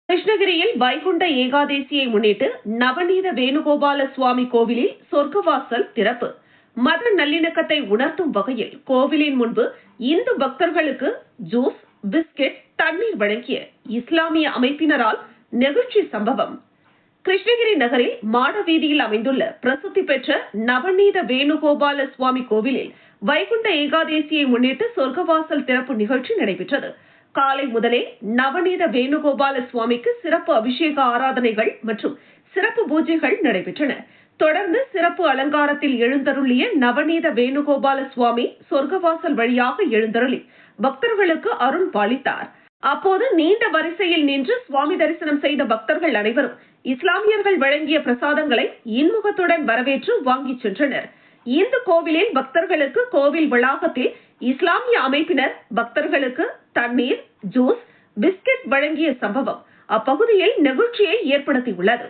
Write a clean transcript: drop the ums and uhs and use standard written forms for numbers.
கிருஷ்ணகிரியில் வைகுண்ட ஏகாதேசியை முன்னிட்டு நவநீத வேணுகோபால சுவாமி கோவிலில் சொர்க்கவாசல் திறப்பு. மத நல்லிணக்கத்தை உணர்த்தும் வகையில் கோவிலின் முன்பு இந்து பக்தர்களுக்கு ஜூஸ், பிஸ்கெட், தண்ணீர் வழங்கிய இஸ்லாமிய அமைப்பினரால் நெகிழ்ச்சி சம்பவம். கிருஷ்ணகிரி நகரில் மாடவீதியில் அமைந்துள்ள பிரசித்தி பெற்ற நவநீத வேணுகோபால சுவாமி கோவிலில் வைகுண்ட ஏகாதேசியை முன்னிட்டு சொர்க்கவாசல் திறப்பு நிகழ்ச்சி நடைபெற்றது. காலை முதலே நவநீத வேணுகோபால சுவாமிக்கு சிறப்பு அபிஷேக ஆராதனைகள் மற்றும் சிறப்பு பூஜைகள் நடைபெற்றன. தொடர்ந்து சிறப்பு அலங்காரத்தில் எழுந்தருளிய நவநீத வேணுகோபால சுவாமி சொர்க்கவாசல் வழியாக எழுந்தருளி பக்தர்களுக்கு அருள் பாலித்தார். அப்போது நீண்ட வரிசையில் நின்று சுவாமி தரிசனம் செய்த பக்தர்கள் அனைவரும் இஸ்லாமியர்கள் வழங்கிய பிரசாதங்களை இன்முகத்துடன் வரவேற்று வாங்கி சென்றனர். இந்த கோவிலில் பக்தர்களுக்கு கோவில் வளாகத்தில் இஸ்லாமிய அமைப்பினர் பக்தர்களுக்கு தண்ணீர், ஜூஸ், பிஸ்கெட் வழங்கிய சம்பவம் அப்பகுதியில் நெகிழ்ச்சியை ஏற்படுத்தியுள்ளது.